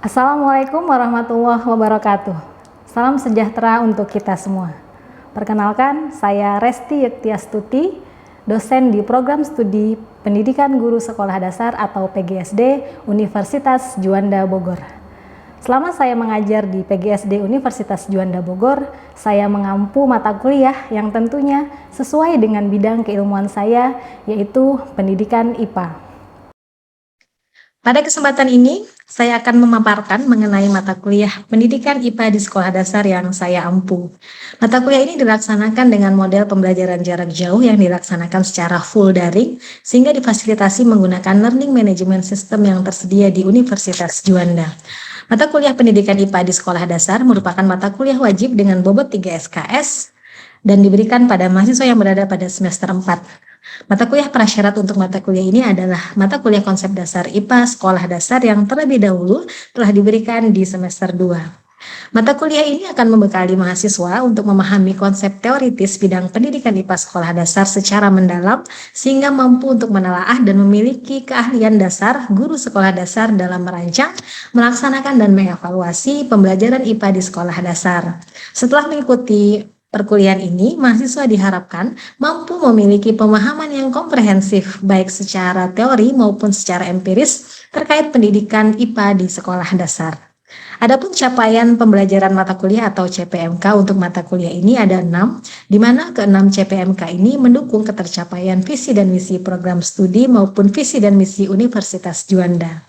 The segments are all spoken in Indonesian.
Assalamualaikum warahmatullahi wabarakatuh. Salam sejahtera untuk kita semua. Perkenalkan, saya Resti Yektiastuti, dosen di Program Studi Pendidikan Guru Sekolah Dasar atau PGSD Universitas Juanda Bogor. Selama saya mengajar di PGSD Universitas Juanda Bogor, saya mengampu mata kuliah yang tentunya sesuai dengan bidang keilmuan saya, yaitu pendidikan IPA. Pada kesempatan ini, saya akan memaparkan mengenai mata kuliah pendidikan IPA di sekolah dasar yang saya ampu. Mata kuliah ini dilaksanakan dengan model pembelajaran jarak jauh yang dilaksanakan secara full daring, sehingga difasilitasi menggunakan learning management system yang tersedia di Universitas Juanda. Mata kuliah pendidikan IPA di sekolah dasar merupakan mata kuliah wajib dengan bobot 3 SKS dan diberikan pada mahasiswa yang berada pada semester 4. Mata kuliah prasyarat untuk mata kuliah ini adalah mata kuliah konsep dasar IPA sekolah dasar yang terlebih dahulu telah diberikan di semester 2. Mata kuliah ini akan membekali mahasiswa untuk memahami konsep teoritis bidang pendidikan IPA sekolah dasar secara mendalam sehingga mampu untuk menelaah dan memiliki keahlian dasar guru sekolah dasar dalam merancang, melaksanakan dan mengevaluasi pembelajaran IPA di sekolah dasar. Setelah mengikuti perkuliahan ini, mahasiswa diharapkan mampu memiliki pemahaman yang komprehensif baik secara teori maupun secara empiris terkait pendidikan IPA di sekolah dasar. Adapun capaian pembelajaran mata kuliah atau CPMK untuk mata kuliah ini ada 6, di mana ke-6 CPMK ini mendukung ketercapaian visi dan misi program studi maupun visi dan misi Universitas Juanda.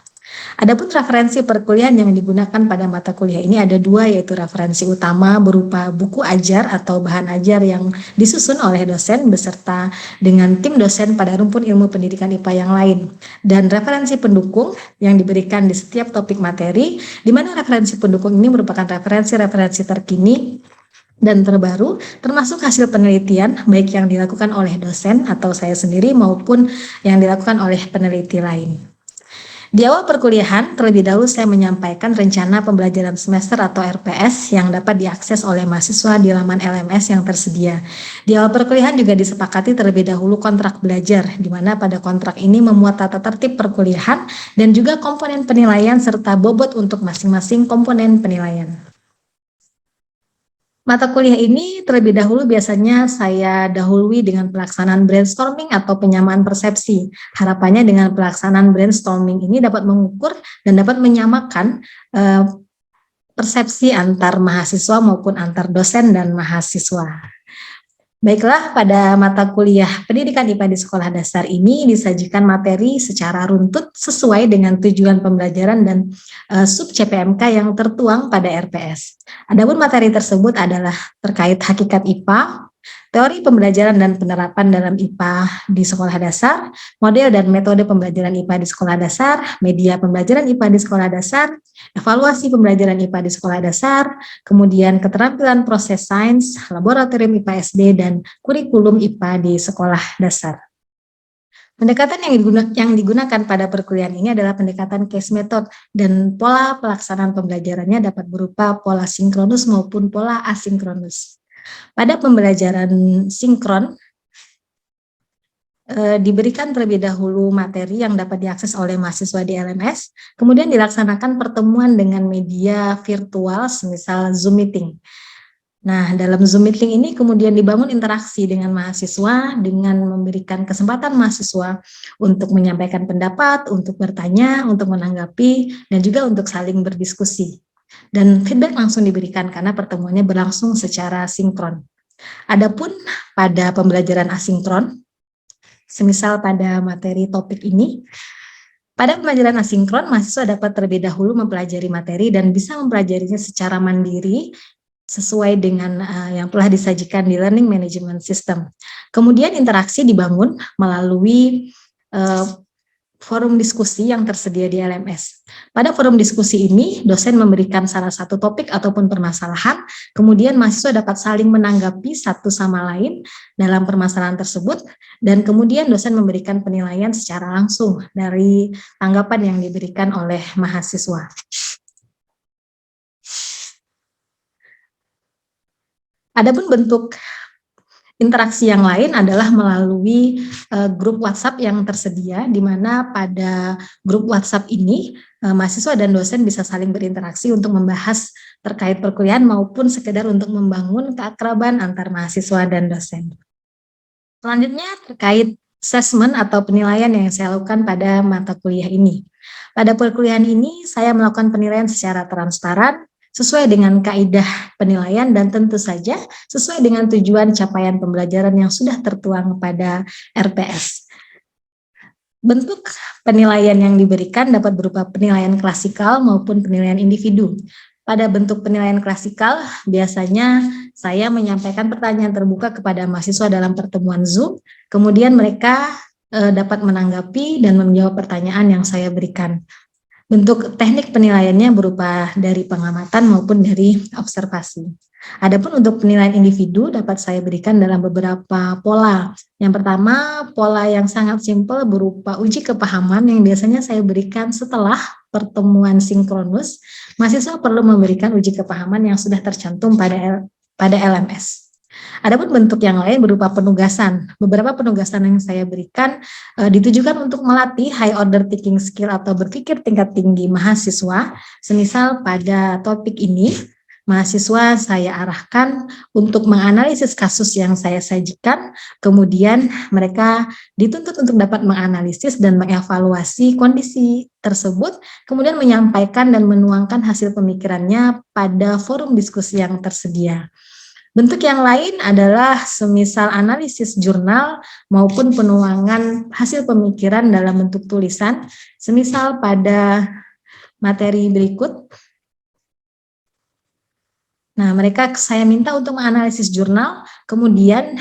Adapun referensi perkuliahan yang digunakan pada mata kuliah ini ada 2, yaitu referensi utama berupa buku ajar atau bahan ajar yang disusun oleh dosen beserta dengan tim dosen pada rumpun ilmu pendidikan IPA yang lain, dan referensi pendukung yang diberikan di setiap topik materi, di mana referensi pendukung ini merupakan referensi-referensi terkini dan terbaru, termasuk hasil penelitian baik yang dilakukan oleh dosen atau saya sendiri maupun yang dilakukan oleh peneliti lain. Di awal perkuliahan, terlebih dahulu saya menyampaikan rencana pembelajaran semester atau RPS yang dapat diakses oleh mahasiswa di laman LMS yang tersedia. Di awal perkuliahan juga disepakati terlebih dahulu kontrak belajar, di mana pada kontrak ini memuat tata tertib perkuliahan dan juga komponen penilaian serta bobot untuk masing-masing komponen penilaian. Mata kuliah ini terlebih dahulu biasanya saya dahului dengan pelaksanaan brainstorming atau penyamaan persepsi. Harapannya dengan pelaksanaan brainstorming ini dapat mengukur dan dapat menyamakan persepsi antar mahasiswa maupun antar dosen dan mahasiswa. Baiklah, pada mata kuliah pendidikan IPA di sekolah dasar ini disajikan materi secara runtut sesuai dengan tujuan pembelajaran dan sub CPMK yang tertuang pada RPS. Adapun materi tersebut adalah terkait hakikat IPA, teori pembelajaran dan penerapan dalam IPA di sekolah dasar, model dan metode pembelajaran IPA di sekolah dasar, media pembelajaran IPA di sekolah dasar, evaluasi pembelajaran IPA di sekolah dasar, kemudian keterampilan proses sains, laboratorium IPA SD, dan kurikulum IPA di sekolah dasar. Pendekatan yang digunakan pada perkuliahan ini adalah pendekatan case method dan pola pelaksanaan pembelajarannya dapat berupa pola sinkronus maupun pola asinkronus. Pada pembelajaran sinkron, diberikan terlebih dahulu materi yang dapat diakses oleh mahasiswa di LMS, kemudian dilaksanakan pertemuan dengan media virtual, semisal Zoom Meeting. Nah, dalam Zoom Meeting ini kemudian dibangun interaksi dengan mahasiswa dengan memberikan kesempatan mahasiswa untuk menyampaikan pendapat, untuk bertanya, untuk menanggapi, dan juga untuk saling berdiskusi. Dan feedback langsung diberikan karena pertemuannya berlangsung secara sinkron. Adapun pada pembelajaran asinkron, semisal pada materi topik ini, pada pembelajaran asinkron, mahasiswa dapat terlebih dahulu mempelajari materi dan bisa mempelajarinya secara mandiri sesuai dengan yang telah disajikan di Learning Management System. Kemudian interaksi dibangun melalui forum diskusi yang tersedia di LMS. Pada forum diskusi ini, dosen memberikan salah satu topik ataupun permasalahan, kemudian mahasiswa dapat saling menanggapi satu sama lain dalam permasalahan tersebut, dan kemudian dosen memberikan penilaian secara langsung dari tanggapan yang diberikan oleh mahasiswa. Adapun bentuk Interaksi yang lain adalah melalui grup WhatsApp yang tersedia, di mana pada grup WhatsApp ini mahasiswa dan dosen bisa saling berinteraksi untuk membahas terkait perkuliahan maupun sekedar untuk membangun keakraban antar mahasiswa dan dosen. Selanjutnya terkait assessment atau penilaian yang saya lakukan pada mata kuliah ini. Pada perkuliahan ini saya melakukan penilaian secara transparan, sesuai dengan kaidah penilaian dan tentu saja sesuai dengan tujuan capaian pembelajaran yang sudah tertuang pada RPS. Bentuk penilaian yang diberikan dapat berupa penilaian klasikal maupun penilaian individu. Pada bentuk penilaian klasikal, biasanya saya menyampaikan pertanyaan terbuka kepada mahasiswa dalam pertemuan Zoom, kemudian mereka dapat menanggapi dan menjawab pertanyaan yang saya berikan. Bentuk teknik penilaiannya berupa dari pengamatan maupun dari observasi. Adapun untuk penilaian individu dapat saya berikan dalam beberapa pola. Yang pertama, pola yang sangat simpel berupa uji kepahaman yang biasanya saya berikan setelah pertemuan sinkronus. Mahasiswa perlu memberikan uji kepahaman yang sudah tercantum pada LMS. Adapun bentuk yang lain berupa penugasan. Beberapa penugasan yang saya berikan ditujukan untuk melatih high order thinking skill atau berpikir tingkat tinggi mahasiswa. Semisal pada topik ini, mahasiswa saya arahkan untuk menganalisis kasus yang saya sajikan, kemudian mereka dituntut untuk dapat menganalisis dan mengevaluasi kondisi tersebut, kemudian menyampaikan dan menuangkan hasil pemikirannya pada forum diskusi yang tersedia. Bentuk yang lain adalah semisal analisis jurnal maupun penuangan hasil pemikiran dalam bentuk tulisan, semisal pada materi berikut. Nah, mereka saya minta untuk menganalisis jurnal, kemudian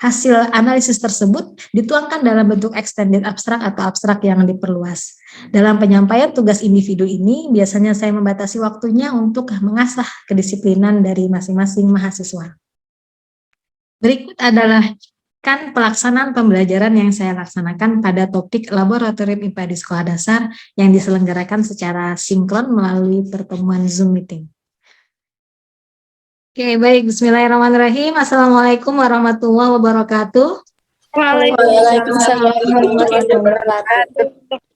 hasil analisis tersebut dituangkan dalam bentuk extended abstrak atau abstrak yang diperluas. Dalam penyampaian tugas individu ini, biasanya saya membatasi waktunya untuk mengasah kedisiplinan dari masing-masing mahasiswa. Berikut adalah pelaksanaan pembelajaran yang saya laksanakan pada topik laboratorium IPA di sekolah dasar yang diselenggarakan secara sinkron melalui pertemuan Zoom meeting. Oke, baik. Bismillahirrahmanirrahim. Assalamualaikum warahmatullahi wabarakatuh. Waalaikumsalam warahmatullahi wabarakatuh.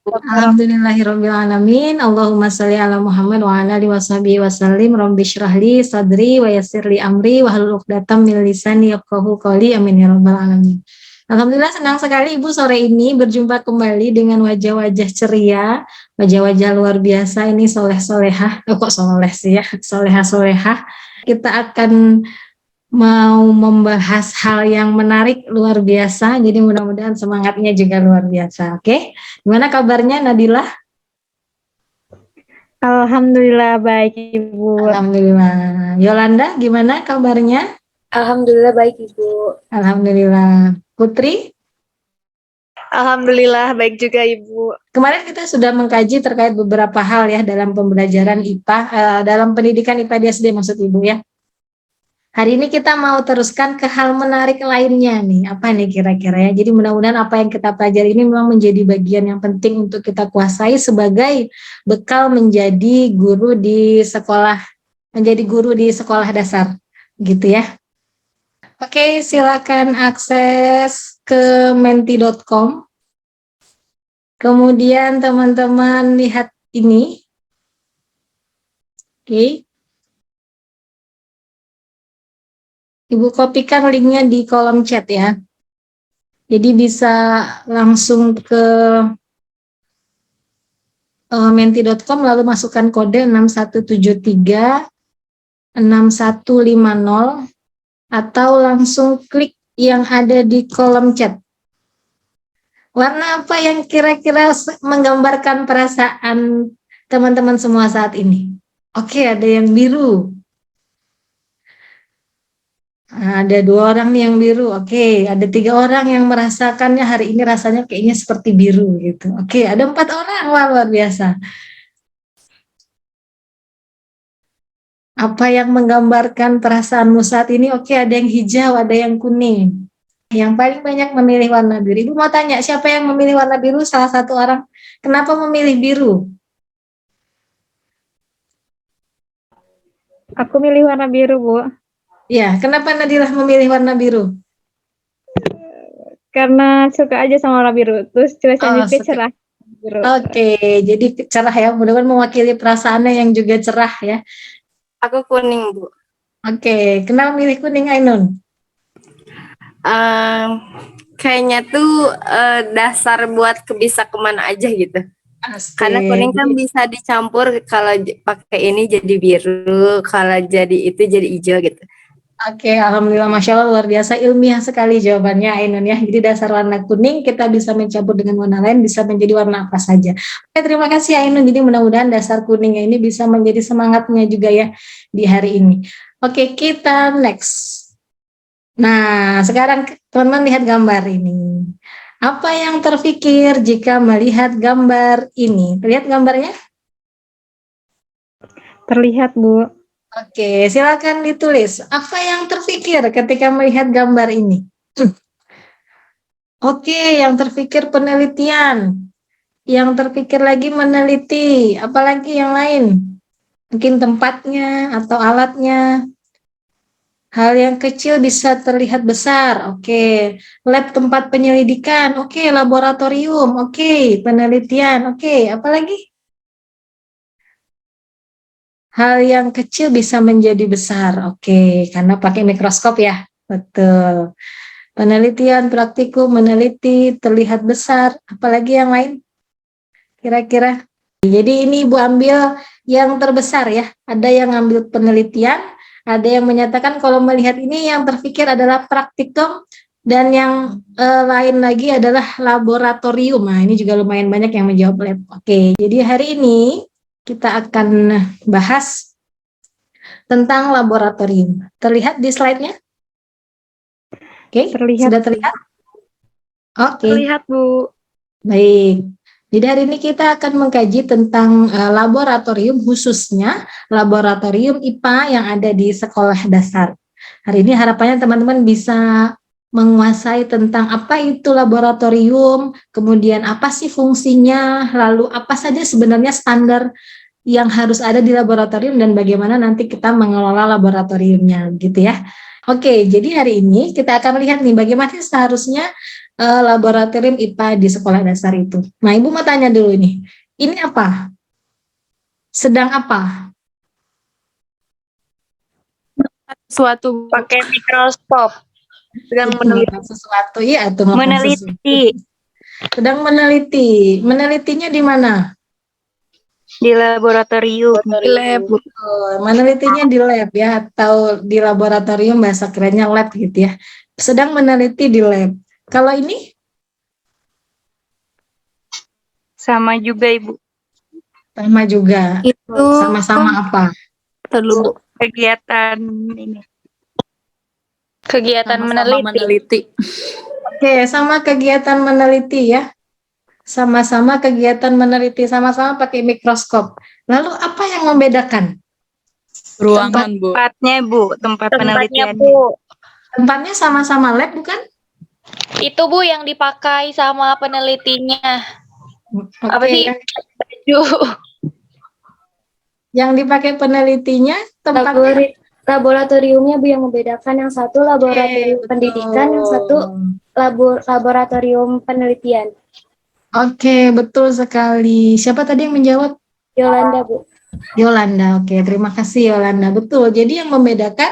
Alhamdulillahirrabbilalamin. Allahumma sholli ala Muhammad wa ala alihi washabihi wasallim. Rabbi shrahli sadri wa yassirli amri wa hlul 'uqdatam min lisani yafqahu qawli. Amin ya rabbal alamin. Alhamdulillah senang sekali Ibu sore ini berjumpa kembali dengan wajah-wajah ceria, wajah-wajah luar biasa ini soleh-solehah. Kok soleh sih ya? Solehah-solehah. Kita akan mau membahas hal yang menarik luar biasa, jadi mudah-mudahan semangatnya juga luar biasa. Oke, gimana kabarnya Nadila? Alhamdulillah baik Ibu. Alhamdulillah. Yolanda gimana kabarnya? Alhamdulillah baik Ibu. Alhamdulillah. Putri? Alhamdulillah baik juga Ibu. Kemarin kita sudah mengkaji terkait beberapa hal ya dalam pembelajaran IPA, dalam pendidikan IPA di SD maksud Ibu ya. Hari ini kita mau teruskan ke hal menarik lainnya nih. Apa nih kira-kira ya? Jadi mudah-mudahan apa yang kita pelajari ini memang menjadi bagian yang penting untuk kita kuasai sebagai bekal menjadi guru di sekolah, dasar, gitu ya. Oke, silakan akses ke menti.com. Kemudian teman-teman lihat ini. Oke. Ibu kopikan linknya di kolom chat ya. Jadi bisa langsung ke menti.com lalu masukkan kode 6173 6150 atau langsung klik yang ada di kolom chat. Warna apa yang kira-kira menggambarkan perasaan teman-teman semua saat ini? Oke, ada yang biru. Ada 2 orang nih yang biru. Oke, ada 3 orang yang merasakannya hari ini rasanya kayaknya seperti biru gitu. Oke, ada 4 orang. Wah, luar biasa. Apa yang menggambarkan perasaanmu saat ini? Oke, ada yang hijau, ada yang kuning. Yang paling banyak memilih warna biru. Ibu mau tanya, siapa yang memilih warna biru? Salah satu orang. Kenapa memilih biru? Aku milih warna biru Bu. Ya, kenapa Nadilah memilih warna biru? Karena suka aja sama warna biru. Terus cuacanya juga suka. cerah. Biru. Oke, jadi cerah ya. Mudah-mudahan mewakili perasaannya yang juga cerah ya. Aku kuning, Bu. Oke, kenapa milih kuning, Ainun? Kayaknya tuh dasar buat bisa kemana aja gitu. Asik. Karena kuning kan bisa dicampur, kalau pakai ini jadi biru, kalau jadi itu jadi hijau gitu. Oke, alhamdulillah, masya Allah, luar biasa ilmiah sekali jawabannya, Ainun ya. Jadi dasar warna kuning kita bisa mencampur dengan warna lain, bisa menjadi warna apa saja. Oke, terima kasih Ainun. Jadi mudah-mudahan dasar kuningnya ini bisa menjadi semangatnya juga ya di hari ini. Oke, kita next. Nah, sekarang teman-teman lihat gambar ini. Apa yang terfikir jika melihat gambar ini? Lihat gambarnya? Terlihat, Bu. Oke, silakan ditulis. Apa yang terfikir ketika melihat gambar ini? Oke, yang terfikir penelitian. Yang terfikir lagi meneliti. Apalagi yang lain? Mungkin tempatnya atau alatnya. Hal yang kecil bisa terlihat besar. Oke, lab tempat penyelidikan. Oke, laboratorium. Oke, penelitian. Oke, apalagi? Hal yang kecil bisa menjadi besar. Oke, karena pakai mikroskop ya. Betul. Penelitian, praktikum, meneliti, terlihat besar. Apalagi yang lain? Kira-kira. Jadi ini Ibu ambil yang terbesar ya. Ada yang ambil penelitian, ada yang menyatakan kalau melihat ini yang terfikir adalah praktikum, dan yang lain lagi adalah laboratorium. Nah, ini juga lumayan banyak yang menjawab lab. Oke, jadi hari ini kita akan bahas tentang laboratorium. Terlihat di slide-nya? Oke, Terlihat. sudah terlihat? Oke. Terlihat, Bu. Baik. Jadi hari ini kita akan mengkaji tentang laboratorium, khususnya laboratorium IPA yang ada di sekolah dasar. Hari ini harapannya teman-teman bisa menguasai tentang apa itu laboratorium, kemudian apa sih fungsinya, lalu apa saja sebenarnya standar yang harus ada di laboratorium dan bagaimana nanti kita mengelola laboratoriumnya gitu ya. Oke, jadi hari ini kita akan lihat nih bagaimana seharusnya laboratorium IPA di sekolah dasar itu. Nah, Ibu mau tanya dulu nih, ini apa? Sedang apa? Suatu Pakai mikroskop. Sedang Melakukan sesuatu ya, atau meneliti sedang meneliti. Menelitinya di mana? di laboratorium. di lab. Menelitinya di lab ya, atau di laboratorium, bahasa kerennya lab gitu ya. Sedang meneliti di lab. Kalau ini? Sama juga, Ibu. Sama juga. Itu Sama-sama apa? terlalu Kegiatan ini. kegiatan Sama-sama meneliti. Oke, sama kegiatan meneliti ya. Sama-sama kegiatan meneliti, sama-sama pakai mikroskop. Lalu apa yang membedakan? Ruangan, Bu. Tempatnya, Bu. Tempat penelitiannya. Bu. Tempatnya sama-sama lab bukan? Itu, Bu, yang dipakai sama penelitinya. Apa Oke, sih? Baju. yang dipakai penelitinya tempatnya. Laboratoriumnya Bu yang membedakan, yang satu laboratorium Oke, pendidikan, yang satu laboratorium penelitian. Oke, betul sekali. Siapa tadi yang menjawab? Yolanda, Bu. Yolanda. Oke, terima kasih Yolanda. Betul. Jadi yang membedakan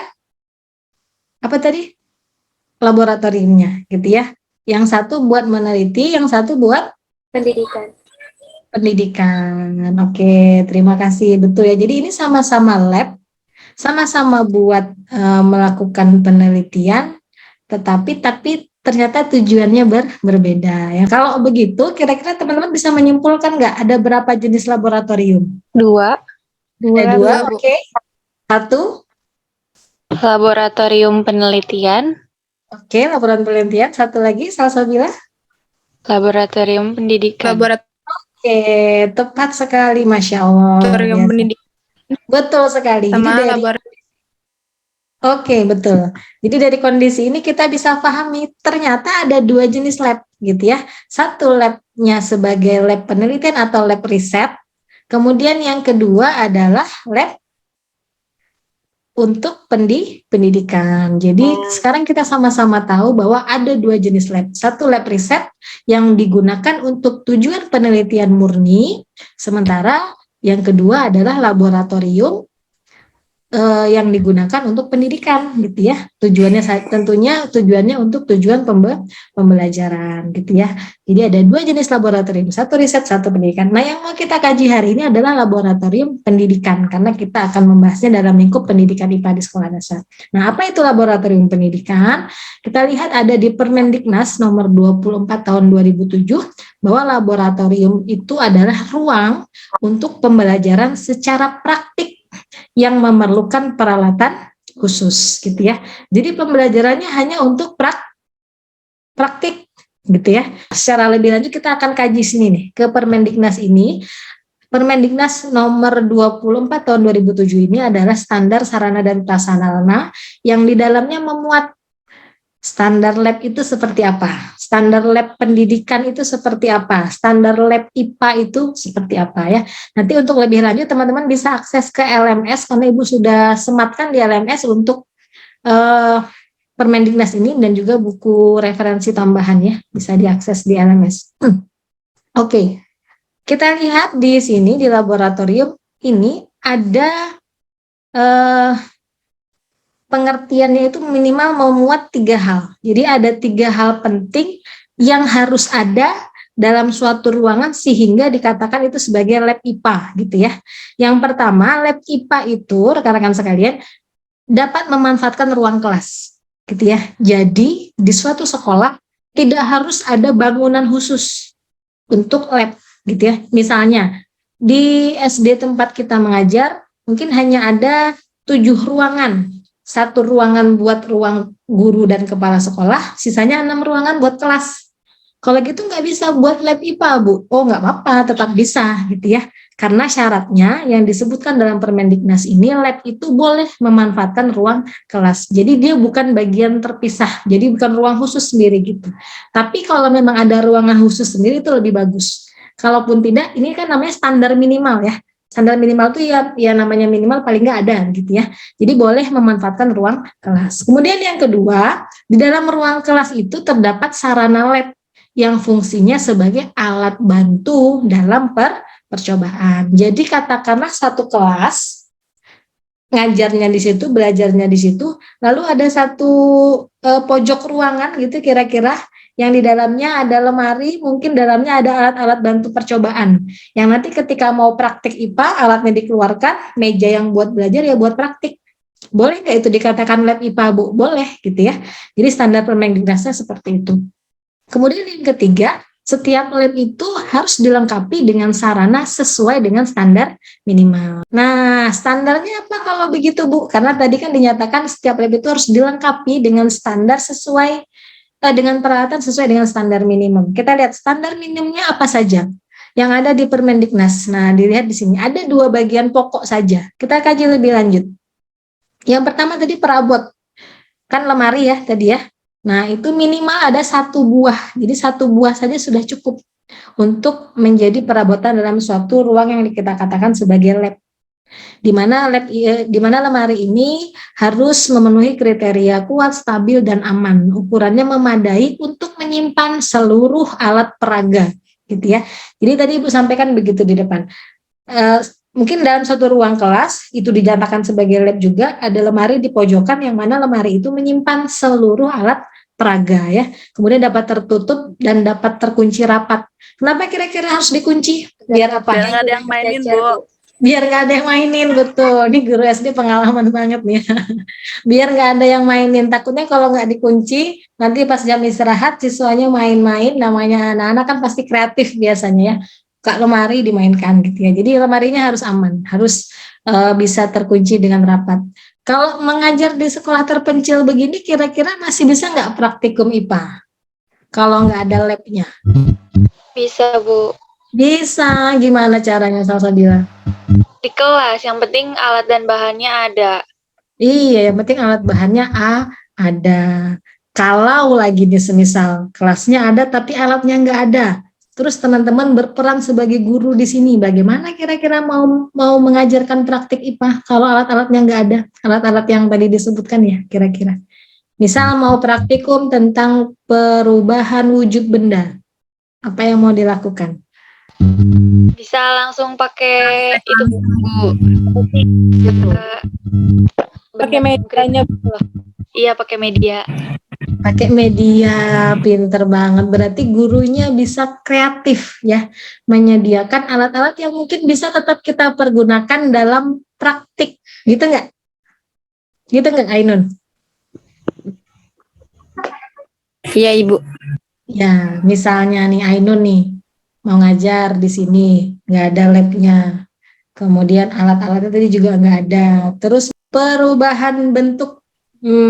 apa tadi? Laboratoriumnya, gitu ya. Yang satu buat meneliti, yang satu buat Pendidikan. pendidikan. Oke, terima kasih. Betul ya. Jadi ini sama-sama lab, sama-sama buat melakukan penelitian, tetapi ternyata tujuannya berbeda. Ya, kalau begitu, kira-kira teman-teman bisa menyimpulkan nggak ada berapa jenis laboratorium? Dua. Ada dua, oke. Satu, Laboratorium penelitian. oke, laporan penelitian. Satu lagi, Salsabila. Laboratorium pendidikan. Oke, tepat sekali, Masya Allah. Laboratorium pendidikan. Betul sekali. Oke, betul. Jadi dari kondisi ini kita bisa pahami ternyata ada dua jenis lab gitu ya. Satu labnya sebagai lab penelitian atau lab riset. Kemudian yang kedua adalah lab untuk pendidikan. Jadi sekarang kita sama-sama tahu bahwa ada dua jenis lab. Satu lab riset yang digunakan untuk tujuan penelitian murni, sementara yang kedua adalah laboratorium yang digunakan untuk pendidikan gitu ya. Tentunya tujuannya untuk tujuan pembelajaran gitu ya. Jadi ada dua jenis laboratorium, satu riset, satu pendidikan. Nah, yang mau kita kaji hari ini adalah laboratorium pendidikan karena kita akan membahasnya dalam lingkup pendidikan IPA di sekolah dasar. Nah, apa itu laboratorium pendidikan? Kita lihat ada di Permendiknas nomor 24 tahun 2007 bahwa laboratorium itu adalah ruang untuk pembelajaran secara praktik yang memerlukan peralatan khusus gitu ya. Jadi pembelajarannya hanya untuk praktik gitu ya. Secara lebih lanjut kita akan kaji sini nih ke Permendiknas ini. Permendiknas nomor 24 tahun 2007 ini adalah standar sarana dan prasarana yang di dalamnya memuat standar lab itu seperti apa, standar lab pendidikan itu seperti apa, standar lab IPA itu seperti apa ya. Nanti untuk lebih lanjut teman-teman bisa akses ke LMS karena Ibu sudah sematkan di LMS untuk Permendiknas ini dan juga buku referensi tambahan ya, bisa diakses di LMS. Oke, kita lihat di sini di laboratorium ini ada pengertiannya itu minimal memuat 3 hal. Jadi ada 3 hal penting yang harus ada dalam suatu ruangan sehingga dikatakan itu sebagai lab IPA gitu ya. Yang pertama, lab IPA itu rekan-rekan sekalian dapat memanfaatkan ruang kelas gitu ya. Jadi di suatu sekolah tidak harus ada bangunan khusus untuk lab gitu ya. Misalnya di SD tempat kita mengajar mungkin hanya ada 7 ruangan. 1 ruangan buat ruang guru dan kepala sekolah, sisanya 6 ruangan buat kelas. Kalau gitu nggak bisa buat lab IPA, Bu. Oh, nggak apa-apa, tetap bisa gitu ya. Karena syaratnya yang disebutkan dalam Permendiknas ini, lab itu boleh memanfaatkan ruang kelas. Jadi dia bukan bagian terpisah, jadi bukan ruang khusus sendiri gitu. Tapi kalau memang ada ruangan khusus sendiri itu lebih bagus. Kalaupun tidak, ini kan namanya standar minimal ya. Standar minimal itu ya namanya minimal paling nggak ada gitu ya. Jadi boleh memanfaatkan ruang kelas. Kemudian yang kedua, di dalam ruang kelas itu terdapat sarana lab yang fungsinya sebagai alat bantu dalam percobaan. Jadi katakanlah satu kelas ngajarnya di situ, belajarnya di situ, lalu ada satu pojok ruangan gitu kira-kira yang di dalamnya ada lemari, mungkin dalamnya ada alat-alat bantu percobaan. Yang nanti ketika mau praktik IPA, alatnya dikeluarkan, meja yang buat belajar ya buat praktik. Boleh nggak itu dikatakan lab IPA, Bu? Boleh gitu ya. Jadi standar Permendiknasnya seperti itu. Kemudian yang ketiga, setiap lab itu harus dilengkapi dengan sarana sesuai dengan standar minimal. Nah, standarnya apa kalau begitu, Bu? Karena tadi kan dinyatakan setiap lab itu harus dilengkapi dengan standar sesuai dengan peralatan sesuai dengan standar minimum. Kita lihat standar minimumnya apa saja yang ada di Permendiknas. Nah, dilihat di sini ada 2 bagian pokok saja. Kita kaji lebih lanjut. Yang pertama tadi perabot, kan lemari ya tadi ya. Nah, itu minimal ada 1 buah. Jadi 1 buah saja sudah cukup untuk menjadi perabotan dalam suatu ruang yang kita katakan sebagai lab. Di mana lemari ini harus memenuhi kriteria kuat, stabil, dan aman. Ukurannya memadai untuk menyimpan seluruh alat peraga, gitu ya. Jadi tadi Ibu sampaikan begitu di depan. Mungkin dalam satu ruang kelas itu dinyatakan sebagai lab juga ada lemari di pojokan yang mana lemari itu menyimpan seluruh alat peraga ya. Kemudian dapat tertutup dan dapat terkunci rapat. Kenapa kira-kira harus dikunci? Biar apa? Biar nggak ada yang mainin, Bu. Biar nggak ada yang mainin, betul. Ini guru SD pengalaman banget nih. Biar nggak ada yang mainin. Takutnya kalau nggak dikunci, nanti pas jam istirahat siswanya main-main. Namanya anak-anak kan pasti kreatif biasanya ya. Kak lemari dimainkan gitu ya. Jadi lemarinya harus aman, harus bisa terkunci dengan rapat. Kalau mengajar di sekolah terpencil begini, kira-kira masih bisa nggak praktikum IPA? Kalau nggak ada labnya? Bisa, Bu. Bisa. Gimana caranya, Salsabila? Di kelas, yang penting alat dan bahannya ada. Iya, yang penting alat bahannya ada. Kalau lagi nih semisal kelasnya ada tapi alatnya nggak ada, Terus teman-teman berperan sebagai guru di sini. Bagaimana kira-kira mau mengajarkan praktik IPA kalau alat-alatnya nggak ada? Alat-alat yang tadi disebutkan ya kira-kira. Misal mau praktikum tentang perubahan wujud benda. Apa yang mau dilakukan? Bisa langsung pakai itu Bu. Pakai medianya, Bu. Iya, pakai media. Pakai media, pinter banget. Berarti gurunya bisa kreatif ya, menyediakan alat-alat yang mungkin bisa tetap kita pergunakan dalam praktik, gitu nggak? Gitu nggak, Ainun? Iya, Ibu. Ya, misalnya nih Ainun nih mau ngajar di sini, nggak ada labnya. Kemudian alat-alatnya tadi juga nggak ada. Terus perubahan bentuk,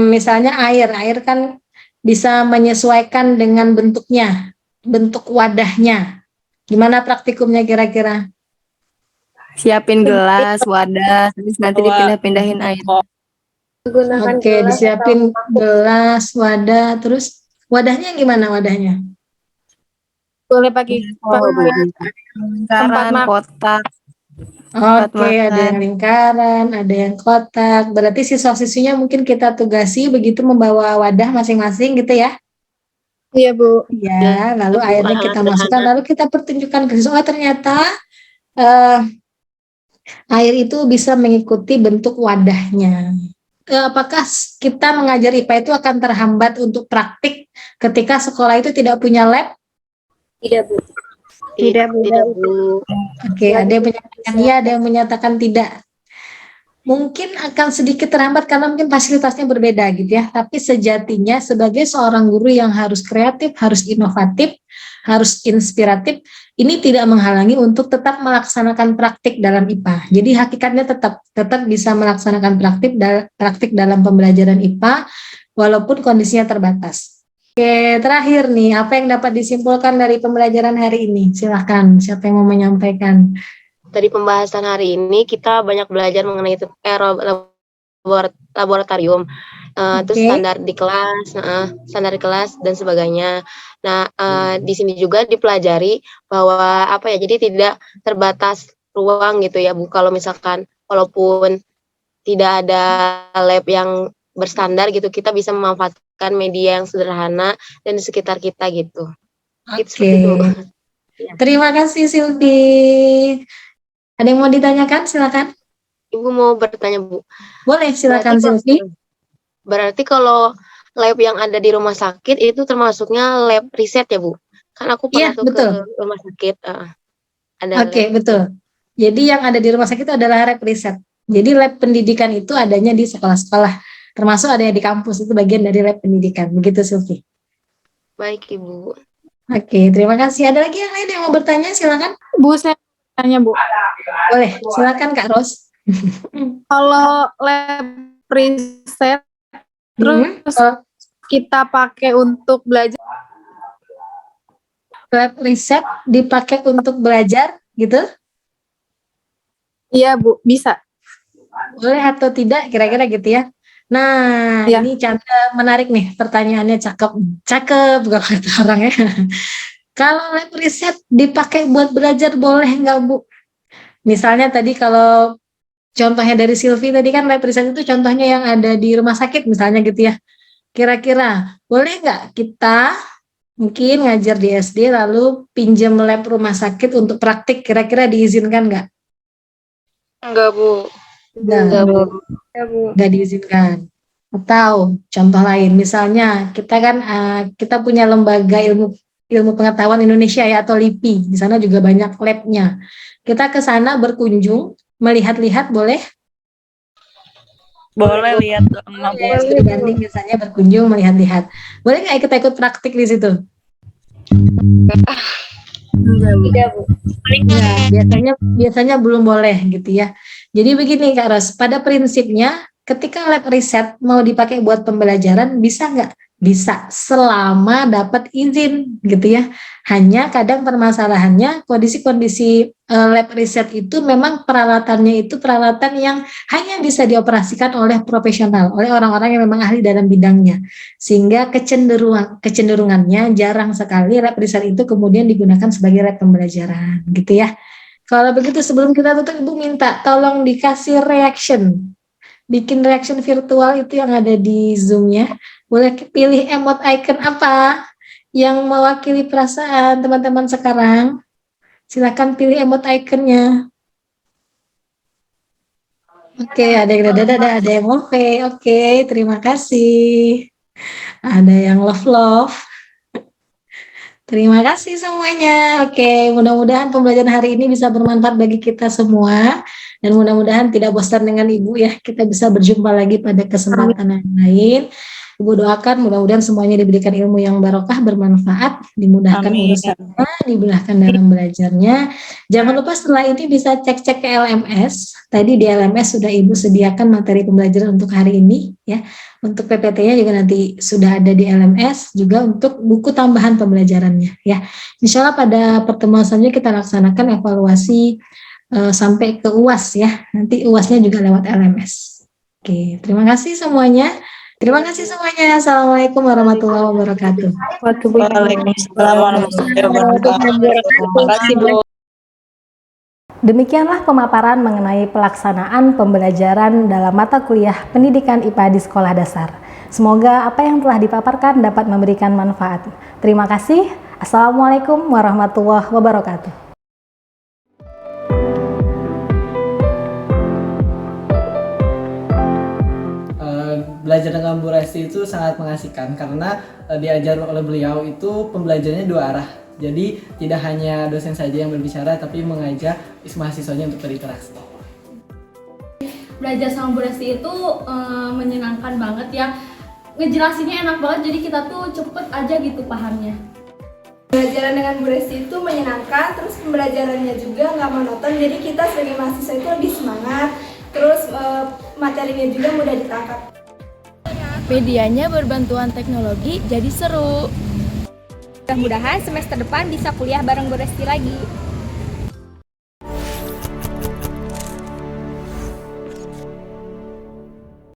misalnya air kan bisa menyesuaikan dengan bentuknya, bentuk wadahnya. Gimana praktikumnya kira-kira? Siapin gelas, wadah, terus nanti dipindah-pindahin air. Menggunakan Oke, gelas disiapin atau gelas, wadah, terus wadahnya gimana wadahnya? Boleh pakai Lingkaran, makan. kotak. Oke, ada makan. yang lingkaran, ada yang kotak. Berarti siswa-siswinya mungkin kita tugasi begitu membawa wadah masing-masing gitu ya? Iya, Bu. Ya, lalu airnya kita masukkan, lalu kita pertunjukkan ke siswa. Oh, ternyata eh, air itu bisa mengikuti bentuk wadahnya. Apakah kita mengajar IPA itu akan terhambat untuk praktik ketika sekolah itu tidak punya lab? tidak, Bu. Tidak, Bu. Oke, ada yang menyatakan iya, ada yang menyatakan tidak. Mungkin akan sedikit terhambat karena mungkin fasilitasnya berbeda gitu ya. Tapi sejatinya sebagai seorang guru yang harus kreatif, harus inovatif, harus inspiratif, ini tidak menghalangi untuk tetap melaksanakan praktik dalam IPA. Jadi hakikatnya tetap bisa melaksanakan praktik dalam pembelajaran IPA walaupun kondisinya terbatas. Oke, terakhir nih, apa yang dapat disimpulkan dari pembelajaran hari ini? Silahkan, siapa yang mau menyampaikan? Dari pembahasan hari ini kita banyak belajar mengenai laboratorium, terus standar di kelas dan sebagainya. Nah, di sini juga dipelajari bahwa jadi tidak terbatas ruang gitu ya Bu. Kalau misalkan walaupun tidak ada lab yang berstandar gitu, kita bisa memanfaatkan media yang sederhana dan di sekitar kita gitu. Oke. Terima kasih Silvi. Ada yang mau ditanyakan? Silakan. Ibu mau bertanya, Bu. Boleh, silakan Silvi. Berarti kalau lab yang ada di rumah sakit itu termasuknya lab riset ya, Bu? Kan aku pernah ke rumah sakit. Oke, betul. Jadi yang ada di rumah sakit itu adalah lab riset. Jadi lab pendidikan itu adanya di sekolah-sekolah. Termasuk adanya di kampus, itu bagian dari lab pendidikan. Begitu, Silvi. Baik, Ibu. Oke, terima kasih. Ada lagi yang lain yang mau bertanya? Silakan. Bu, saya tanya, Bu. Boleh, silakan Kak Ros. Kalau lab riset terus kita pakai untuk belajar. Lab riset dipakai untuk belajar, gitu? Iya, Bu, bisa. Boleh atau tidak, kira-kira gitu ya. Nah, ya. Ini Chandra menarik nih, pertanyaannya cakep kalau kata orang ya. Kalau lab riset dipakai buat belajar boleh nggak Bu? Misalnya tadi kalau contohnya dari Silvi tadi kan lab riset itu contohnya yang ada di rumah sakit misalnya gitu ya. Kira-kira boleh nggak kita mungkin ngajar di SD lalu pinjam lab rumah sakit untuk praktik, kira-kira diizinkan nggak? Enggak, Bu. Nggak diizinkan. Atau contoh lain, misalnya kita kan kita punya lembaga ilmu pengetahuan Indonesia ya atau LIPI, di sana juga banyak labnya. Kita ke sana berkunjung, melihat-lihat boleh? Boleh lihat Studi banding misalnya berkunjung melihat-lihat. Boleh nggak kita ikut praktik di situ? Tidak, Bu. Ya, biasanya belum boleh gitu ya. Jadi begini Kak Ros, pada prinsipnya ketika lab riset mau dipakai buat pembelajaran bisa nggak? Bisa selama dapat izin gitu ya. Hanya kadang permasalahannya kondisi-kondisi lab riset itu memang peralatannya itu peralatan yang hanya bisa dioperasikan oleh profesional, oleh orang-orang yang memang ahli dalam bidangnya. Sehingga kecenderungannya jarang sekali lab riset itu kemudian digunakan sebagai lab pembelajaran gitu ya. Kalau begitu sebelum kita tutup, Ibu minta tolong dikasih reaction. Bikin reaction virtual itu yang ada di Zoom-nya. Boleh pilih emot icon apa yang mewakili perasaan teman-teman sekarang. Silakan pilih emot iconnya. Oke, ada yang dada, ada yang oke, terima kasih. Ada yang love. Terima kasih semuanya. Oke, mudah-mudahan pembelajaran hari ini bisa bermanfaat bagi kita semua. Dan mudah-mudahan tidak bosan dengan Ibu ya. Kita bisa berjumpa lagi pada kesempatan yang lain. Ibu doakan mudah-mudahan semuanya diberikan ilmu yang barokah, bermanfaat, dimudahkan urusannya, dimudahkan dalam belajarnya. Jangan lupa setelah ini bisa cek-cek ke LMS. Tadi di LMS sudah Ibu sediakan materi pembelajaran untuk hari ini ya. Untuk PPT-nya juga nanti sudah ada di LMS, juga untuk buku tambahan pembelajarannya ya. Insya Allah pada pertemuan selanjutnya kita laksanakan evaluasi sampai ke UAS ya. Nanti UAS-nya juga lewat LMS. Oke, terima kasih semuanya. Terima kasih semuanya. Assalamualaikum warahmatullahi wabarakatuh. Waalaikumsalam warahmatullahi wabarakatuh. Terima kasih, Bu. Demikianlah pemaparan mengenai pelaksanaan pembelajaran dalam mata kuliah pendidikan IPA di sekolah dasar. Semoga apa yang telah dipaparkan dapat memberikan manfaat. Terima kasih. Assalamualaikum warahmatullahi wabarakatuh. Belajar dengan Bu Resti itu sangat mengasihkan karena diajar oleh beliau itu pembelajarannya dua arah. Jadi tidak hanya dosen saja yang berbicara tapi mengajak mahasiswanya untuk berinteraksi. Belajar sama Bu Resti itu menyenangkan banget ya. Ngejelasinnya enak banget jadi kita tuh cepet aja gitu pahamnya. Pembelajaran dengan Bu Resti itu menyenangkan, terus pembelajarannya juga nggak monoton, jadi kita sebagai mahasiswa itu lebih semangat, terus materinya juga mudah ditangkap. Medianya berbantuan teknologi jadi seru. Mudah-mudahan semester depan bisa kuliah bareng Bu Resti lagi.